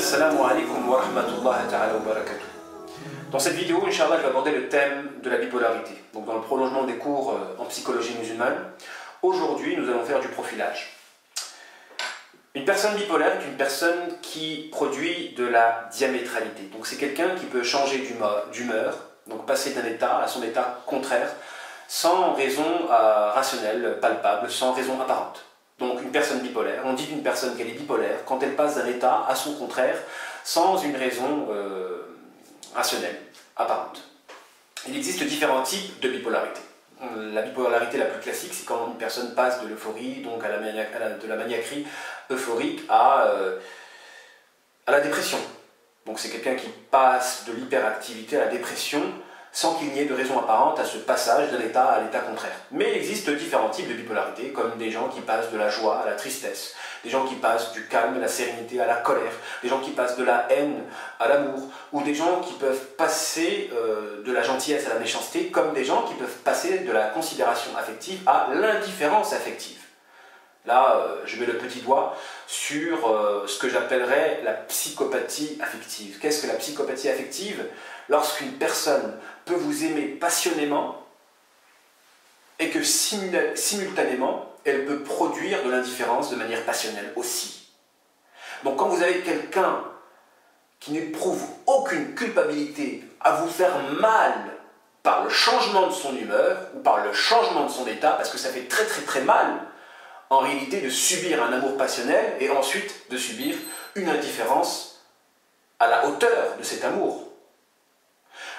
Assalamu alaikum wa rahmatullahi ta'ala wa barakatuh. Dans cette vidéo, Inch'Allah, je vais aborder le thème de la bipolarité. Donc dans le prolongement des cours en psychologie musulmane, aujourd'hui nous allons faire du profilage. Une personne bipolaire est une personne qui produit de la diamétralité. Donc c'est quelqu'un qui peut changer d'humeur, donc passer d'un état à son état contraire, sans raison rationnelle, palpable, sans raison apparente. Donc une personne bipolaire, on dit d'une personne qu'elle est bipolaire quand elle passe d'un état à son contraire, sans une raison rationnelle, apparente. Il existe différents types de bipolarité. La bipolarité la plus classique, c'est quand une personne passe de l'euphorie, donc de la maniaquerie euphorique à la dépression. Donc c'est quelqu'un qui passe de l'hyperactivité à la dépression sans qu'il n'y ait de raison apparente à ce passage d'un état à l'état contraire. Mais il existe différents types de bipolarité, comme des gens qui passent de la joie à la tristesse, des gens qui passent du calme à la sérénité à la colère, des gens qui passent de la haine à l'amour, ou des gens qui peuvent passer de la gentillesse à la méchanceté, comme des gens qui peuvent passer de la considération affective à l'indifférence affective. Là, je mets le petit doigt sur ce que j'appellerais la psychopathie affective. Qu'est-ce que la psychopathie affective? Lorsqu'une personne peut vous aimer passionnément et que simultanément, elle peut produire de l'indifférence de manière passionnelle aussi. Donc quand vous avez quelqu'un qui n'éprouve aucune culpabilité à vous faire mal par le changement de son humeur ou par le changement de son état, parce que ça fait très mal, en réalité, de subir un amour passionnel et ensuite de subir une indifférence à la hauteur de cet amour.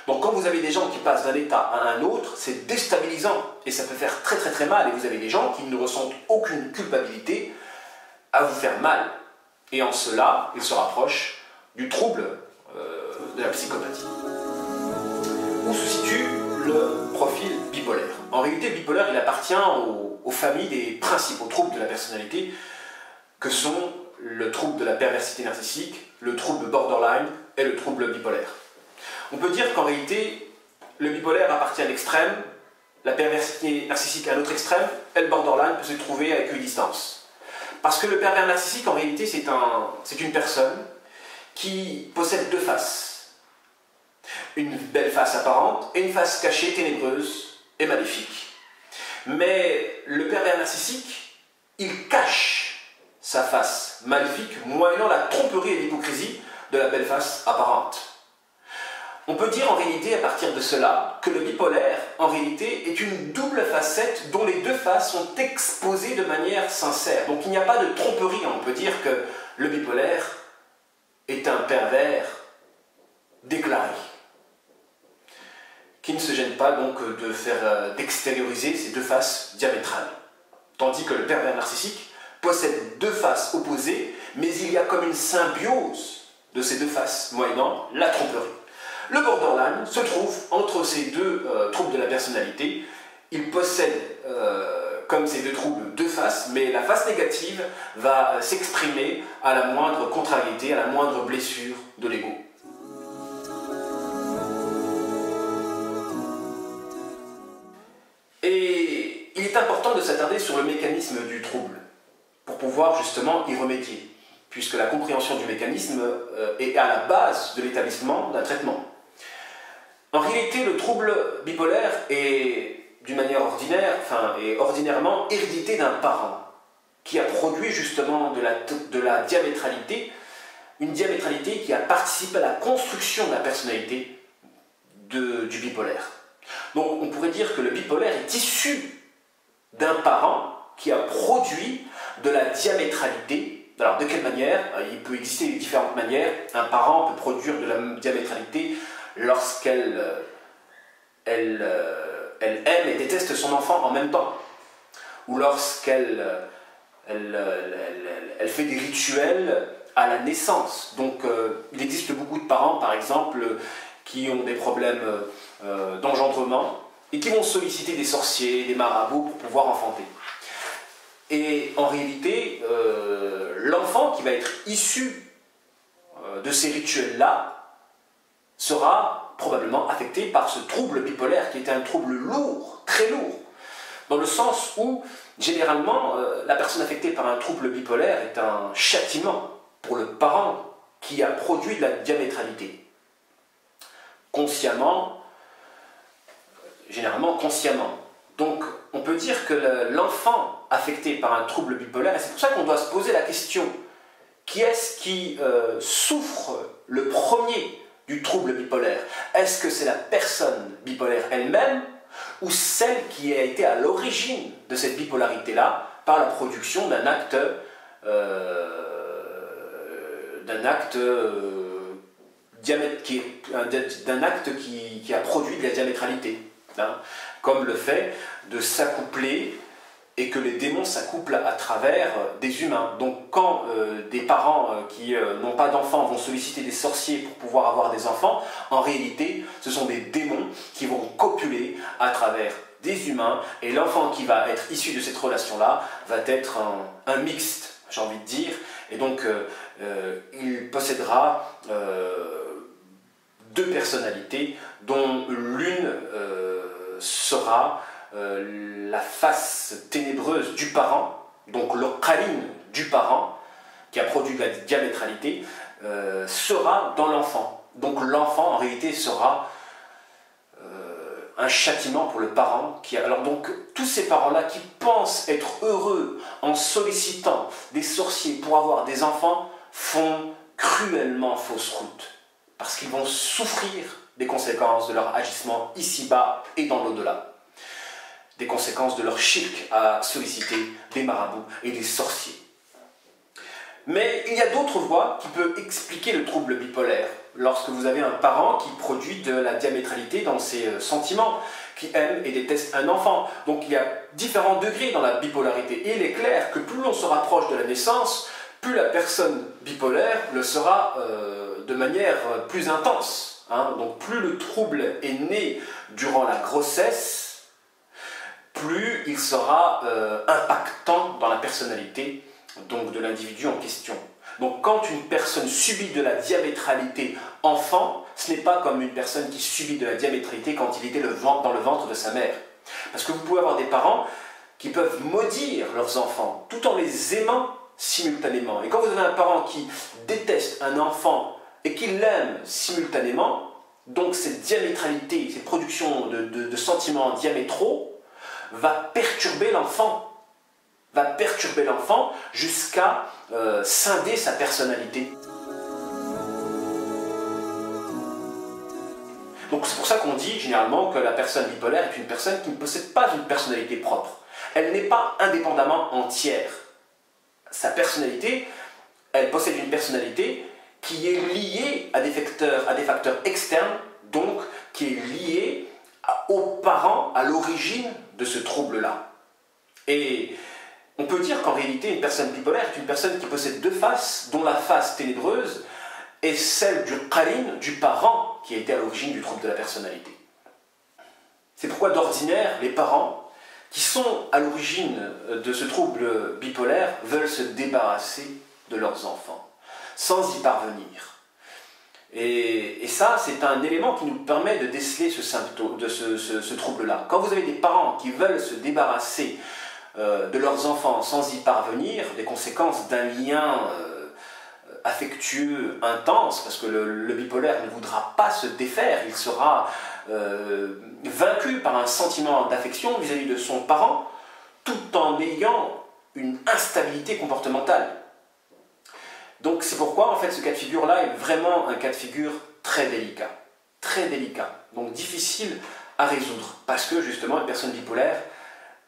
Donc quand vous avez des gens qui passent d'un état à un autre, c'est déstabilisant et ça peut faire très mal. Et vous avez des gens qui ne ressentent aucune culpabilité à vous faire mal. Et en cela, ils se rapprochent du trouble de la psychopathie. Où se situe le profil bipolaire? En réalité, le bipolaire, il appartient aux familles des principaux troubles de la personnalité que sont le trouble de la perversité narcissique, le trouble borderline et le trouble bipolaire. On peut dire qu'en réalité, le bipolaire appartient à l'extrême, la perversité narcissique à un autre extrême, et le borderline peut se trouver à équidistance. Parce que le pervers narcissique, en réalité, c'est une personne qui possède deux faces. Une belle face apparente et une face cachée, ténébreuse et maléfique. Mais le pervers narcissique, il cache sa face maléfique, moyennant la tromperie et l'hypocrisie de la belle face apparente. On peut dire en réalité, à partir de cela, que le bipolaire, en réalité, est une double facette dont les deux faces sont exposées de manière sincère. Donc il n'y a pas de tromperie, on peut dire que le bipolaire est un pervers déclaré, qui ne se gêne pas donc d'extérioriser ces deux faces diamétrales. Tandis que le pervers narcissique possède deux faces opposées, mais il y a comme une symbiose de ces deux faces, moyennant la tromperie. Le borderline se trouve entre ces deux troubles de la personnalité. Il possède, comme ces deux troubles, deux faces, mais la face négative va s'exprimer à la moindre contrariété, à la moindre blessure de l'ego. Et il est important de s'attarder sur le mécanisme du trouble, pour pouvoir justement y remédier, puisque la compréhension du mécanisme est à la base de l'établissement d'un traitement. En réalité, le trouble bipolaire est, d'une manière ordinaire, est ordinairement hérédité d'un parent qui a produit justement de la diamétralité, une diamétralité qui a participé à la construction de la personnalité du bipolaire. Donc on pourrait dire que le bipolaire est issu d'un parent qui a produit de la diamétralité. Alors de quelle manière? Il peut exister différentes manières. Un parent peut produire de la diamétralité lorsqu'elle aime et déteste son enfant en même temps, ou lorsqu'elle fait des rituels à la naissance. Donc il existe beaucoup de parents, par exemple, qui ont des problèmes d'engendrement et qui vont solliciter des sorciers, des marabouts pour pouvoir enfanter. Et en réalité, l'enfant qui va être issu de ces rituels-là sera probablement affecté par ce trouble bipolaire qui est un trouble lourd, très lourd, dans le sens où, généralement, la personne affectée par un trouble bipolaire est un châtiment pour le parent qui a produit de la diamétralité. Consciemment, généralement consciemment. Donc on peut dire que l'enfant affecté par un trouble bipolaire, et c'est pour ça qu'on doit se poser la question, qui est-ce qui souffre le premier du trouble bipolaire? Est-ce que c'est la personne bipolaire elle-même ou celle qui a été à l'origine de cette bipolarité-là par la production d'un acte qui a produit de la diamétralité, hein, comme le fait de s'accoupler et que les démons s'accouplent à travers des humains. Donc quand des parents qui n'ont pas d'enfants vont solliciter des sorciers pour pouvoir avoir des enfants, en réalité ce sont des démons qui vont copuler à travers des humains, et l'enfant qui va être issu de cette relation-là va être un mixte, j'ai envie de dire, et donc il possédera deux personnalités dont l'une sera la face ténébreuse du parent, donc le qarin du parent qui a produit la diamétralité, sera dans l'enfant. Donc l'enfant en réalité sera un châtiment pour le parent. Alors donc tous ces parents-là qui pensent être heureux en sollicitant des sorciers pour avoir des enfants font cruellement fausse route, parce qu'ils vont souffrir des conséquences de leur agissement ici-bas et dans l'au-delà, des conséquences de leur shirk à solliciter des marabouts et des sorciers. Mais il y a d'autres voies qui peuvent expliquer le trouble bipolaire. Lorsque vous avez un parent qui produit de la diamétralité dans ses sentiments, qui aime et déteste un enfant. Donc il y a différents degrés dans la bipolarité. Et il est clair que plus on se rapproche de la naissance, plus la personne bipolaire le sera de manière plus intense, hein. Donc plus le trouble est né durant la grossesse, plus il sera impactant dans la personnalité donc de l'individu en question. Donc quand une personne subit de la diamétralité enfant, ce n'est pas comme une personne qui subit de la diamétralité quand il était dans le ventre de sa mère. Parce que vous pouvez avoir des parents qui peuvent maudire leurs enfants tout en les aimant simultanément. Et quand vous avez un parent qui déteste un enfant et qui l'aime simultanément, donc cette diamétralité, cette production de sentiments diamétraux va perturber l'enfant. Jusqu'à scinder sa personnalité. Donc c'est pour ça qu'on dit généralement que la personne bipolaire est une personne qui ne possède pas une personnalité propre. Elle n'est pas indépendamment entière. Sa personnalité, elle possède une personnalité qui est liée à des facteurs externes, donc qui est liée aux parents, à l'origine de ce trouble-là. Et on peut dire qu'en réalité, une personne bipolaire est une personne qui possède deux faces, dont la face ténébreuse est celle du qarin, du parent, qui a été à l'origine du trouble de la personnalité. C'est pourquoi d'ordinaire, les parents qui sont à l'origine de ce trouble bipolaire veulent se débarrasser de leurs enfants, sans y parvenir. Et ça, c'est un élément qui nous permet de déceler ce trouble-là. Quand vous avez des parents qui veulent se débarrasser de leurs enfants sans y parvenir, des conséquences d'un lien affectueux intense, parce que le bipolaire ne voudra pas se défaire, il sera vaincu par un sentiment d'affection vis-à-vis de son parent, tout en ayant une instabilité comportementale. Donc c'est pourquoi en fait ce cas de figure-là est vraiment un cas de figure très délicat, donc difficile à résoudre, parce que justement une personne bipolaire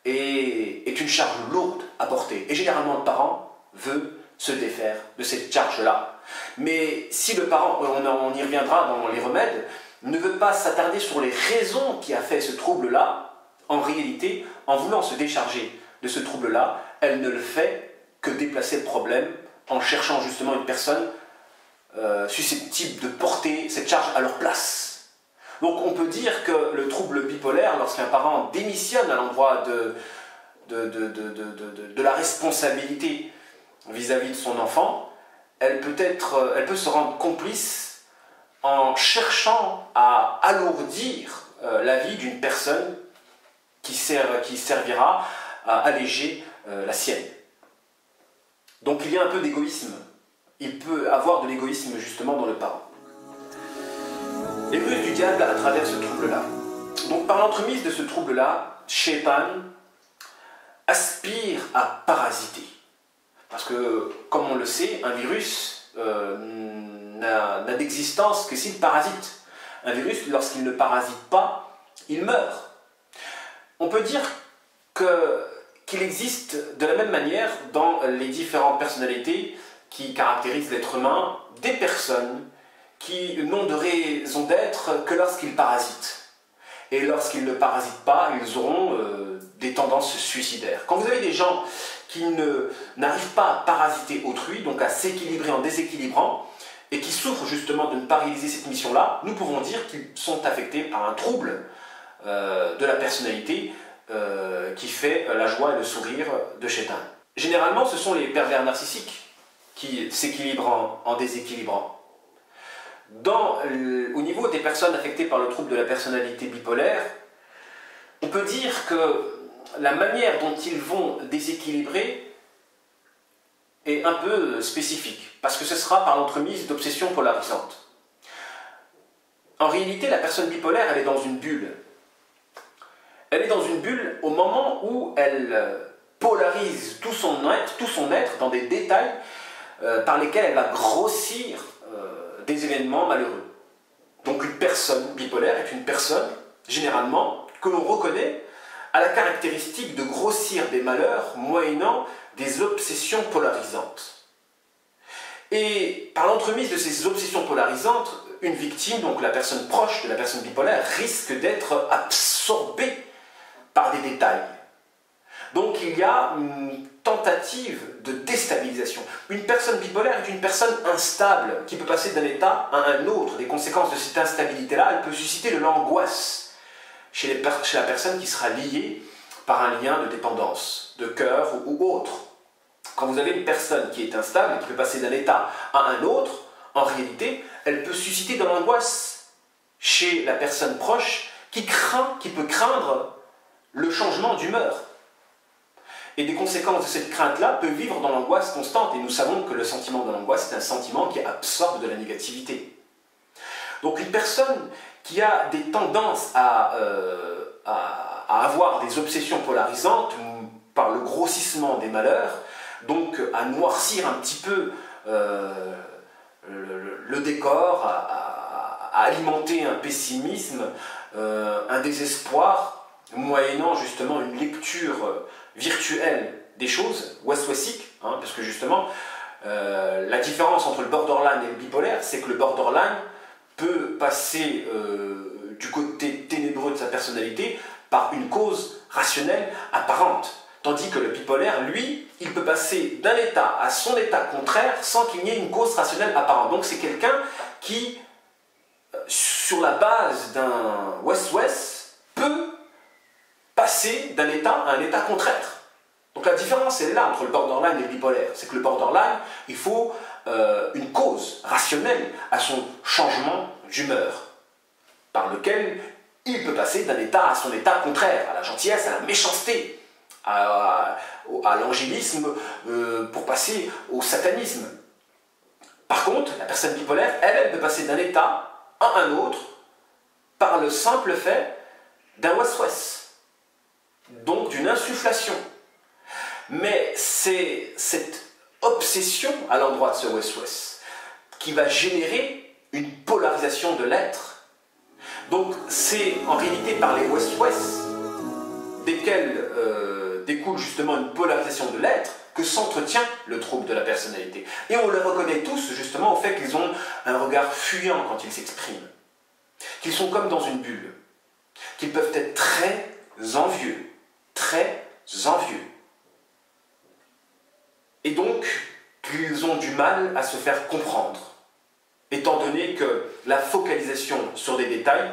est une charge lourde à porter. Et généralement, le parent veut se défaire de cette charge-là. Mais si le parent, on y reviendra dans les remèdes, ne veut pas s'attarder sur les raisons qui a fait ce trouble-là, en réalité, en voulant se décharger de ce trouble-là, elle ne le fait que déplacer le problème en cherchant justement une personne susceptible de porter cette charge à leur place. Donc on peut dire que le trouble bipolaire, lorsqu'un parent démissionne à l'endroit de la responsabilité vis-à-vis de son enfant, elle peut se rendre complice en cherchant à alourdir la vie d'une personne qui servira à alléger la sienne. Donc il y a un peu d'égoïsme il peut avoir de l'égoïsme justement dans le parent. Les ruses du diable à travers ce trouble-là. Donc par l'entremise de ce trouble-là, Shaitan aspire à parasiter. Parce que, comme on le sait, un virus n'a d'existence que s'il parasite. Un virus, lorsqu'il ne parasite pas, il meurt. On peut dire qu'il existe de la même manière dans les différentes personnalités qui caractérisent l'être humain, des personnes qui n'ont de raison d'être que lorsqu'ils parasitent. Et lorsqu'ils ne parasitent pas, ils auront des tendances suicidaires. Quand vous avez des gens qui n'arrivent pas à parasiter autrui, donc à s'équilibrer en déséquilibrant, et qui souffrent justement de ne pas réaliser cette mission-là, nous pouvons dire qu'ils sont affectés par un trouble de la personnalité qui fait la joie et le sourire de Shaitan. Généralement, ce sont les pervers narcissiques qui s'équilibrent en déséquilibrant. Au niveau des personnes affectées par le trouble de la personnalité bipolaire, on peut dire que la manière dont ils vont déséquilibrer est un peu spécifique, parce que ce sera par l'entremise d'obsessions polarisantes. En réalité, la personne bipolaire, elle est dans une bulle. Elle est dans une bulle au moment où elle polarise tout son être dans des détails par lesquels elle va grossir des événements malheureux. Donc une personne bipolaire est une personne, généralement, que l'on reconnaît à la caractéristique de grossir des malheurs moyennant des obsessions polarisantes. Et par l'entremise de ces obsessions polarisantes, une victime, donc la personne proche de la personne bipolaire, risque d'être absorbée par des détails. Donc il y a une tentative de déstabilisation. Une personne bipolaire est une personne instable qui peut passer d'un état à un autre. Des conséquences de cette instabilité-là, elle peut susciter de l'angoisse chez la personne qui sera liée par un lien de dépendance, de cœur ou autre. Quand vous avez une personne qui est instable et qui peut passer d'un état à un autre, en réalité, elle peut susciter de l'angoisse chez la personne proche qui peut craindre le changement d'humeur. Et des conséquences de cette crainte-là peuvent vivre dans l'angoisse constante. Et nous savons que le sentiment de l'angoisse est un sentiment qui absorbe de la négativité. Donc une personne qui a des tendances à avoir des obsessions polarisantes par le grossissement des malheurs, donc à noircir un petit peu le décor, à alimenter un pessimisme, un désespoir, moyennant justement une lecture virtuelle des choses, waswasique, parce que justement, la différence entre le borderline et le bipolaire, c'est que le borderline peut passer du côté ténébreux de sa personnalité par une cause rationnelle apparente. Tandis que le bipolaire, lui, il peut passer d'un état à son état contraire sans qu'il n'y ait une cause rationnelle apparente. Donc c'est quelqu'un qui, sur la base d'un West-West, peut passer d'un état à un état contraire. Donc la différence est là entre le borderline et le bipolaire. C'est que le borderline, il faut une cause rationnelle à son changement d'humeur, par lequel il peut passer d'un état à son état contraire, à la gentillesse, à la méchanceté, à l'angélisme, pour passer au satanisme. Par contre, la personne bipolaire, elle peut passer d'un état à un autre par le simple fait d'un west-west, donc d'une insufflation. Mais c'est cette obsession à l'endroit de ce west-west qui va générer une polarisation de l'être. Donc c'est en réalité par les west-west desquels découle justement une polarisation de l'être que s'entretient le trouble de la personnalité. Et on les reconnaît tous justement au fait qu'ils ont un regard fuyant quand ils s'expriment, qu'ils sont comme dans une bulle, qu'ils peuvent être très envieux, et donc qu'ils ont du mal à se faire comprendre, étant donné que la focalisation sur des détails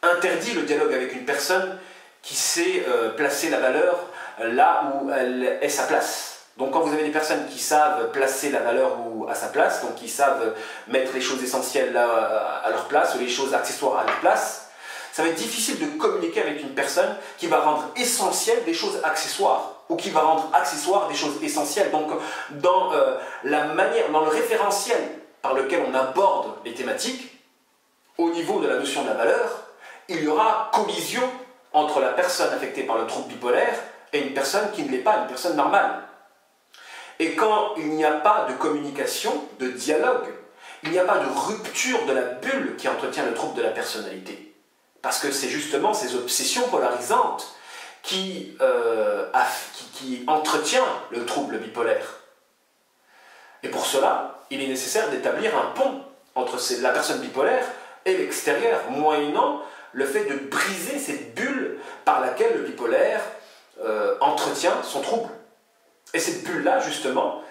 interdit le dialogue avec une personne qui sait placer la valeur là où elle est sa place. Donc quand vous avez des personnes qui savent placer la valeur à sa place, donc qui savent mettre les choses essentielles là, à leur place, ou les choses accessoires à leur place, ça va être difficile de communiquer avec une personne qui va rendre essentielles des choses accessoires, ou qui va rendre accessoires des choses essentielles. Donc, dans la manière, dans le référentiel par lequel on aborde les thématiques, au niveau de la notion de la valeur, il y aura collision entre la personne affectée par le trouble bipolaire et une personne qui ne l'est pas, une personne normale. Et quand il n'y a pas de communication, de dialogue, il n'y a pas de rupture de la bulle qui entretient le trouble de la personnalité. Parce que c'est justement ces obsessions polarisantes qui entretient le trouble bipolaire. Et pour cela, il est nécessaire d'établir un pont entre la personne bipolaire et l'extérieur, moyennant le fait de briser cette bulle par laquelle le bipolaire entretient son trouble. Et cette bulle-là, justement,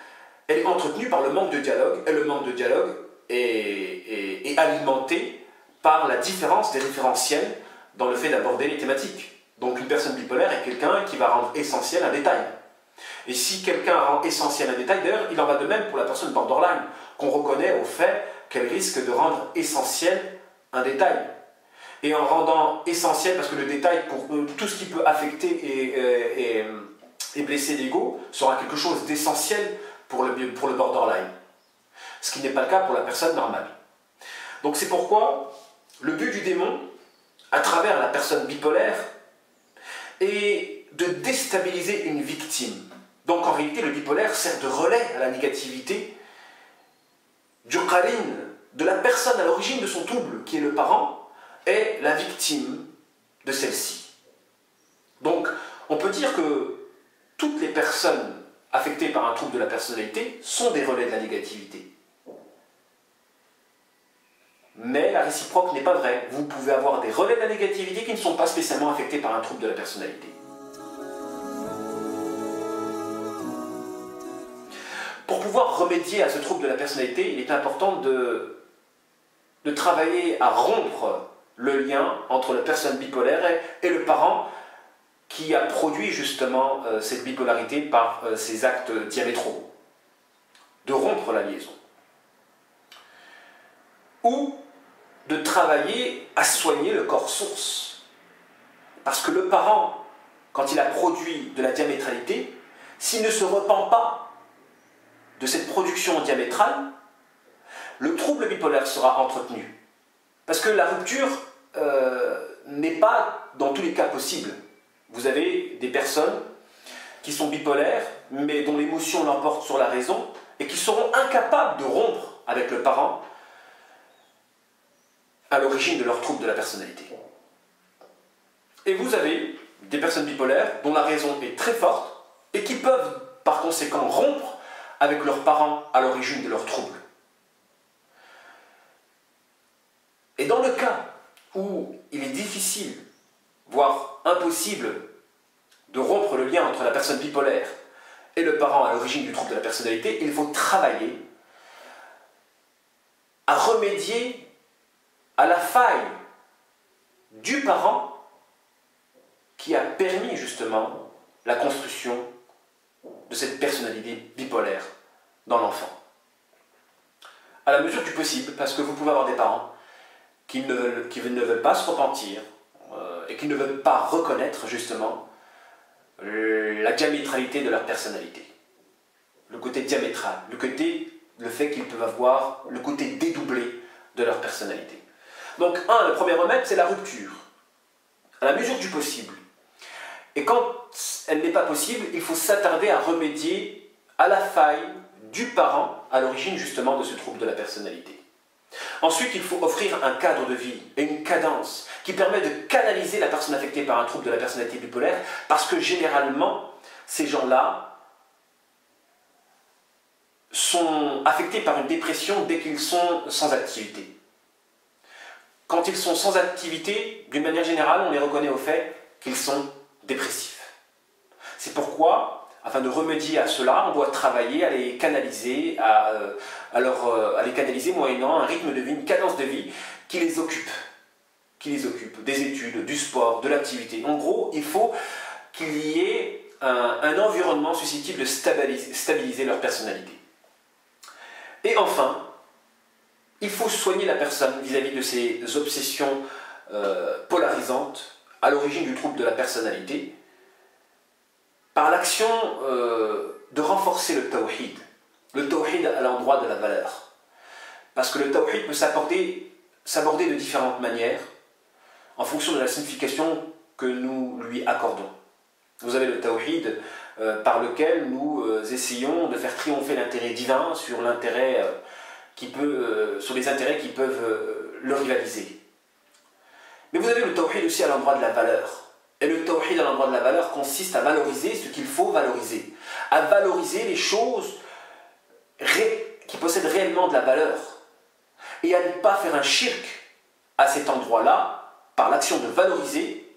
elle est entretenue par le manque de dialogue, et le manque de dialogue est alimenté par la différence des référentiels dans le fait d'aborder les thématiques. Donc une personne bipolaire est quelqu'un qui va rendre essentiel un détail. Et si quelqu'un rend essentiel un détail, d'ailleurs, il en va de même pour la personne borderline, qu'on reconnaît au fait qu'elle risque de rendre essentiel un détail. Et en rendant essentiel, parce que le détail, pour tout ce qui peut affecter et blesser l'ego, sera quelque chose d'essentiel pour le borderline. Ce qui n'est pas le cas pour la personne normale. Donc c'est pourquoi le but du démon, à travers la personne bipolaire, est de déstabiliser une victime. Donc en réalité, le bipolaire sert de relais à la négativité du qarine, de la personne à l'origine de son trouble, qui est le parent, et la victime de celle-ci. Donc on peut dire que toutes les personnes affectées par un trouble de la personnalité sont des relais de la négativité. Mais la réciproque n'est pas vraie. Vous pouvez avoir des relais de la négativité qui ne sont pas spécialement affectés par un trouble de la personnalité. Pour pouvoir remédier à ce trouble de la personnalité, il est important de travailler à rompre le lien entre la personne bipolaire et le parent qui a produit justement cette bipolarité par ses actes diamétraux. De rompre la liaison. Ou de travailler à soigner le corps source. Parce que le parent, quand il a produit de la diamétralité, s'il ne se repent pas de cette production diamétrale, le trouble bipolaire sera entretenu. Parce que la rupture n'est pas dans tous les cas possible. Vous avez des personnes qui sont bipolaires, mais dont l'émotion l'emporte sur la raison, et qui seront incapables de rompre avec le parent à l'origine de leur trouble de la personnalité. Et vous avez des personnes bipolaires dont la raison est très forte, et qui peuvent par conséquent rompre avec leurs parents à l'origine de leur trouble. Et dans le cas où il est difficile, voire impossible, de rompre le lien entre la personne bipolaire et le parent à l'origine du trouble de la personnalité, il faut travailler à remédier à la faille du parent qui a permis justement la construction de cette personnalité bipolaire dans l'enfant. À la mesure du possible, parce que vous pouvez avoir des parents qui ne veulent pas se repentir et qui ne veulent pas reconnaître justement la diamétralité de leur personnalité. Le côté diamétral, le fait qu'ils peuvent avoir le côté dédoublé de leur personnalité. Donc, le premier remède, c'est la rupture, à la mesure du possible. Et quand elle n'est pas possible, il faut s'attarder à remédier à la faille du parent à l'origine justement de ce trouble de la personnalité. Ensuite, il faut offrir un cadre de vie et une cadence qui permet de canaliser la personne affectée par un trouble de la personnalité bipolaire, parce que généralement, ces gens-là sont affectés par une dépression dès qu'ils sont sans activité. Quand ils sont sans activité, d'une manière générale, on les reconnaît au fait qu'ils sont dépressifs. C'est pourquoi, afin de remédier à cela, on doit travailler à les canaliser, à les canaliser moyennant un rythme de vie, une cadence de vie qui les occupe. Des études, du sport, de l'activité. En gros, il faut qu'il y ait un environnement susceptible de stabiliser leur personnalité. Et enfin, il faut soigner la personne vis-à-vis de ses obsessions polarisante à l'origine du trouble de la personnalité par l'action de renforcer le tawhid à l'endroit de la valeur. Parce que le tawhid peut s'aborder de différentes manières en fonction de la signification que nous lui accordons. Vous avez le tawhid par lequel nous essayons de faire triompher l'intérêt divin sur l'intérêt sur les intérêts qui peuvent le rivaliser. Mais vous avez le tawhid aussi à l'endroit de la valeur. Et le tawhid à l'endroit de la valeur consiste à valoriser ce qu'il faut valoriser, à valoriser les choses qui possèdent réellement de la valeur, et à ne pas faire un shirk à cet endroit-là par l'action de valoriser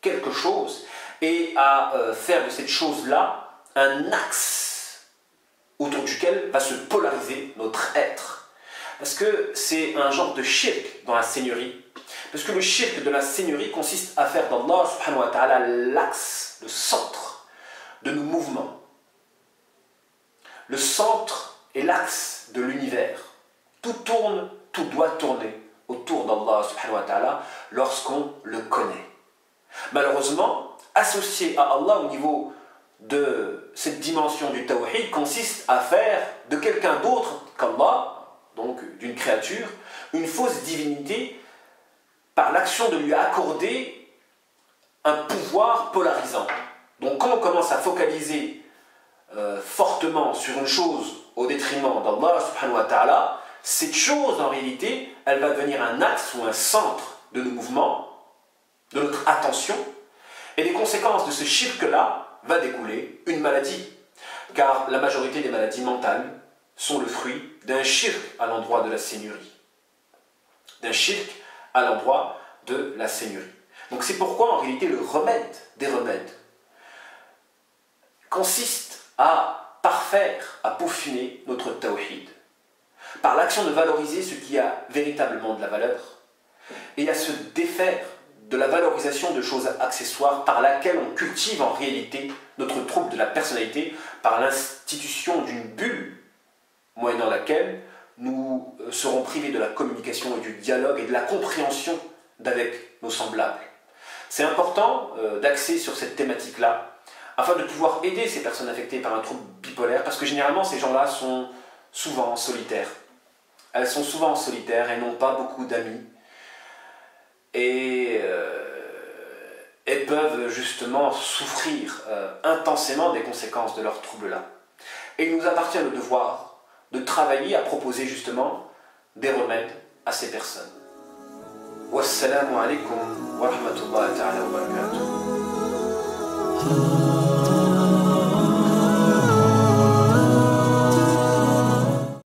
quelque chose et à faire de cette chose-là un axe autour duquel va se polariser notre être. Parce que c'est un genre de shirk dans la seigneurie. Parce que le shirk de la seigneurie consiste à faire d'Allah subhanahu wa ta'ala l'axe, le centre de nos mouvements. Le centre est l'axe de l'univers. Tout tourne, tout doit tourner autour d'Allah subhanahu wa ta'ala lorsqu'on le connaît. Malheureusement, associer à Allah au niveau de cette dimension du tawhid consiste à faire de quelqu'un d'autre qu'Allah, donc d'une créature, une fausse divinité par l'action de lui accorder un pouvoir polarisant. Donc quand on commence à focaliser fortement sur une chose au détriment d'Allah subhanahu wa ta'ala, cette chose en réalité, elle va devenir un axe ou un centre de nos mouvements, de notre attention, et les conséquences de ce shirk-là va découler une maladie. Car la majorité des maladies mentales sont le fruit d'un shirk à l'endroit de la seigneurie. D'un shirk à l'endroit de la seigneurie. Donc c'est pourquoi en réalité le remède des remèdes consiste à parfaire, à peaufiner notre tawhid, par l'action de valoriser ce qui a véritablement de la valeur, et à se défaire de la valorisation de choses accessoires par laquelle on cultive en réalité notre trouble de la personnalité par l'institution d'une bulle moyennant laquelle nous serons privés de la communication et du dialogue et de la compréhension d'avec nos semblables. C'est important d'axer sur cette thématique-là afin de pouvoir aider ces personnes affectées par un trouble bipolaire, parce que généralement ces gens-là sont souvent solitaires. Elles sont souvent solitaires et n'ont pas beaucoup d'amis. Et elles peuvent justement souffrir intensément des conséquences de leur trouble-là. Et il nous appartient le devoir de travailler à proposer justement des remèdes à ces personnes. Wassalamu alaikum wa rahmatullahi ta'ala wa barakatuh.